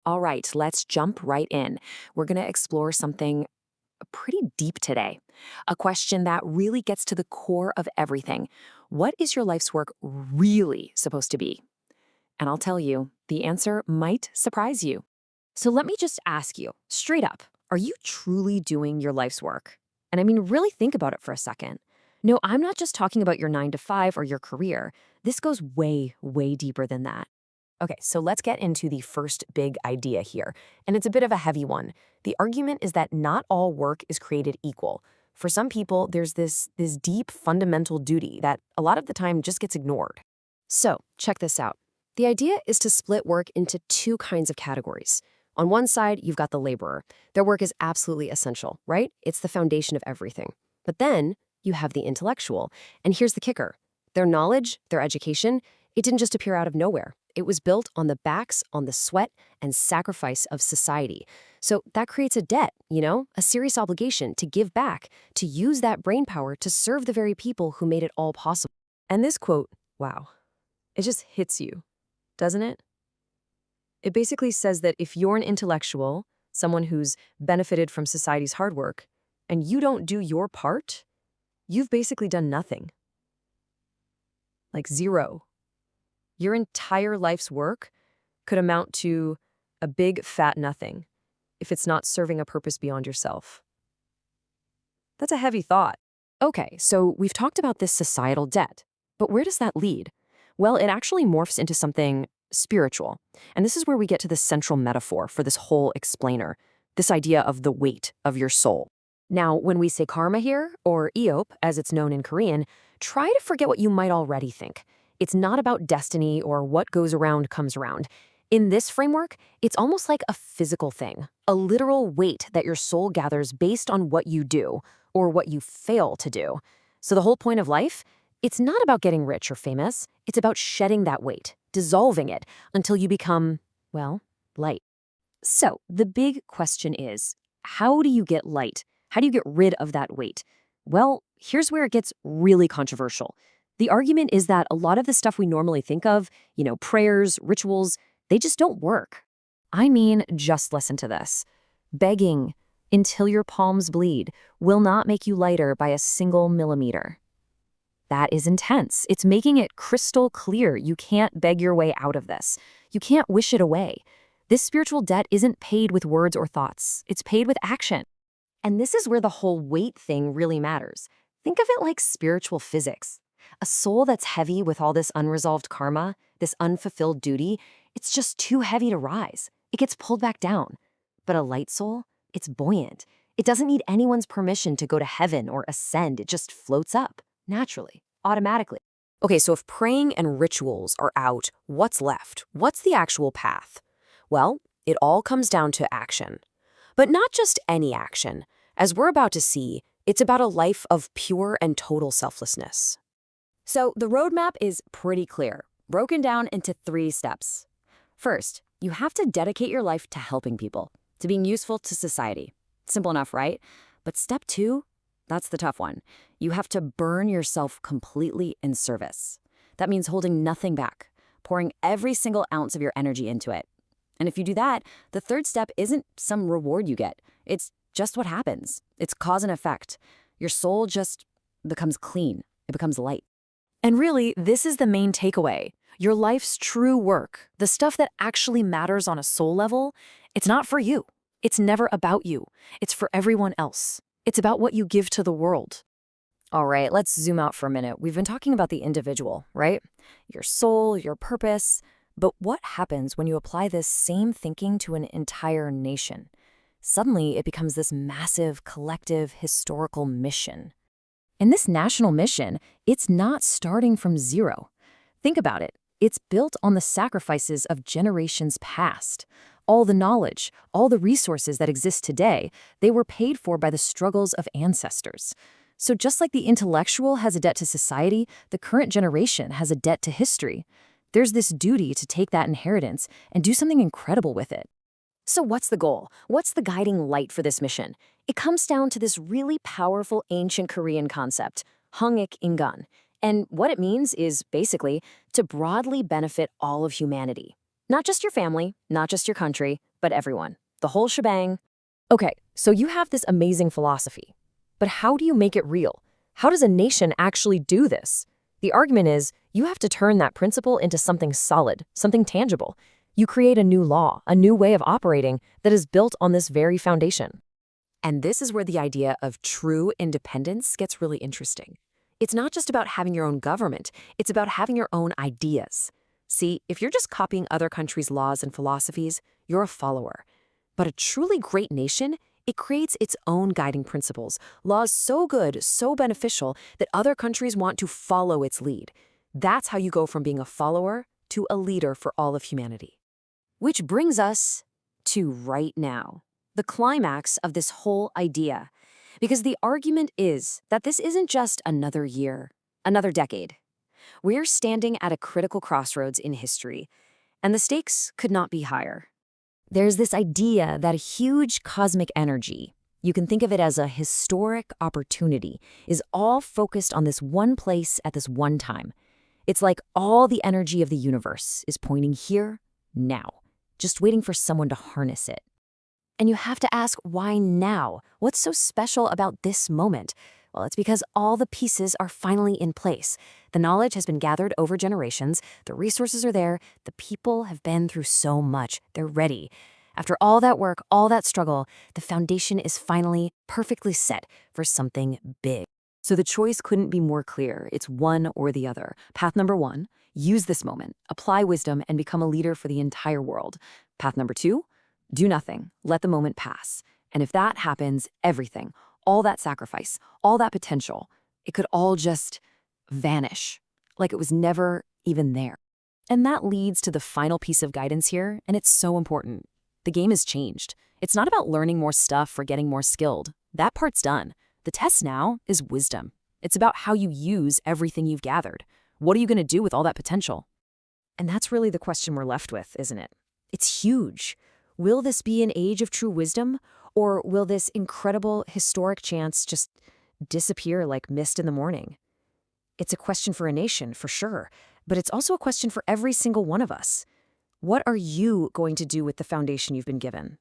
All right, let's jump right in. We're going to explore something pretty deep today. A question that really gets to the core of everything. What is your life's work really supposed to be? And I'll tell you, the answer might surprise you. So let me just ask you, straight up, are you truly doing your life's work? And I mean, really think about it for a second. No, I'm not just talking about your 9 to 5 or your career. This goes way, way deeper than that. Okay, so let's get into the first big idea here. And it's a bit of a heavy one. The argument is that not all work is created equal. For some people, there's this deep fundamental duty that a lot of the time just gets ignored. So, check this out. The idea is to split work into two kinds of categories. On one side, you've got the laborer. Their work is absolutely essential, right? It's the foundation of everything. But then you have the intellectual. And here's the kicker. Their knowledge, their education, it didn't just appear out of nowhere. It was built on the backs, on the sweat and sacrifice of society. So that creates a debt, a serious obligation to give back, to use that brain power to serve the very people who made it all possible. And this quote, wow, it just hits you, doesn't it? It basically says that if you're an intellectual, someone who's benefited from society's hard work, and you don't do your part, you've basically done nothing. Like zero. Your entire life's work could amount to a big fat nothing if it's not serving a purpose beyond yourself. That's a heavy thought. Okay, so we've talked about this societal debt, but where does that lead? Well, it actually morphs into something spiritual. And this is where we get to the central metaphor for this whole explainer, this idea of the weight of your soul. Now, when we say karma here, or eop, as it's known in Korean, try to forget what you might already think. It's not about destiny or what goes around comes around. In this framework, it's almost like a physical thing, a literal weight that your soul gathers based on what you do or what you fail to do. So the whole point of life, it's not about getting rich or famous. It's about shedding that weight, dissolving it until you become, well, light. So the big question is, how do you get light? How do you get rid of that weight? Well, here's where it gets really controversial. The argument is that a lot of the stuff we normally think of, prayers, rituals, they just don't work. I mean, just listen to this. Begging until your palms bleed will not make you lighter by a single millimeter. That is intense. It's making it crystal clear you can't beg your way out of this. You can't wish it away. This spiritual debt isn't paid with words or thoughts. It's paid with action. And this is where the whole weight thing really matters. Think of it like spiritual physics. A soul that's heavy with all this unresolved karma, this unfulfilled duty, it's just too heavy to rise. It gets pulled back down. But a light soul, it's buoyant. It doesn't need anyone's permission to go to heaven or ascend. It just floats up, naturally, automatically. Okay, so if praying and rituals are out, what's left? What's the actual path? Well, it all comes down to action. But not just any action. As we're about to see, it's about a life of pure and total selflessness. So the roadmap is pretty clear, broken down into 3 steps. First, you have to dedicate your life to helping people, to being useful to society. Simple enough, right? But step 2, that's the tough one. You have to burn yourself completely in service. That means holding nothing back, pouring every single ounce of your energy into it. And if you do that, the 3rd step isn't some reward you get. It's just what happens. It's cause and effect. Your soul just becomes clean. It becomes light. And really, this is the main takeaway. Your life's true work, the stuff that actually matters on a soul level, it's not for you. It's never about you. It's for everyone else. It's about what you give to the world. All right, let's zoom out for a minute. We've been talking about the individual, right? Your soul, your purpose. But what happens when you apply this same thinking to an entire nation? Suddenly, it becomes this massive, collective, historical mission. And this national mission, it's not starting from zero. Think about it. It's built on the sacrifices of generations past. All the knowledge, all the resources that exist today, they were paid for by the struggles of ancestors. So just like the intellectual has a debt to society, the current generation has a debt to history. There's this duty to take that inheritance and do something incredible with it. So what's the goal? What's the guiding light for this mission? It comes down to this really powerful ancient Korean concept, hangik ingan. And what it means is basically to broadly benefit all of humanity. Not just your family, not just your country, but everyone. The whole shebang. Okay, so you have this amazing philosophy. But how do you make it real? How does a nation actually do this? The argument is you have to turn that principle into something solid, something tangible. You create a new law, a new way of operating that is built on this very foundation. And this is where the idea of true independence gets really interesting. It's not just about having your own government, it's about having your own ideas. See, if you're just copying other countries' laws and philosophies, you're a follower. But a truly great nation, it creates its own guiding principles, laws so good, so beneficial that other countries want to follow its lead. That's how you go from being a follower to a leader for all of humanity. Which brings us to right now, the climax of this whole idea. Because the argument is that this isn't just another year, another decade. We're standing at a critical crossroads in history, and the stakes could not be higher. There's this idea that a huge cosmic energy, you can think of it as a historic opportunity, is all focused on this one place at this one time. It's like all the energy of the universe is pointing here, now, just waiting for someone to harness it. And you have to ask, why now? What's so special about this moment? Well, it's because all the pieces are finally in place. The knowledge has been gathered over generations, the resources are there, the people have been through so much, they're ready. After all that work, all that struggle, the foundation is finally perfectly set for something big. So the choice couldn't be more clear. It's one or the other. Path number 1, use this moment, apply wisdom, and become a leader for the entire world. Path number 2, do nothing, let the moment pass. And if that happens, everything, all that sacrifice, all that potential, it could all just vanish, like it was never even there. And that leads to the final piece of guidance here, and it's so important. The game has changed. It's not about learning more stuff or getting more skilled. That part's done. The test now is wisdom. It's about how you use everything you've gathered. What are you going to do with all that potential? And that's really the question we're left with, isn't it? It's huge. Will this be an age of true wisdom, or will this incredible historic chance just disappear like mist in the morning? It's a question for a nation, for sure, but it's also a question for every single one of us. What are you going to do with the foundation you've been given?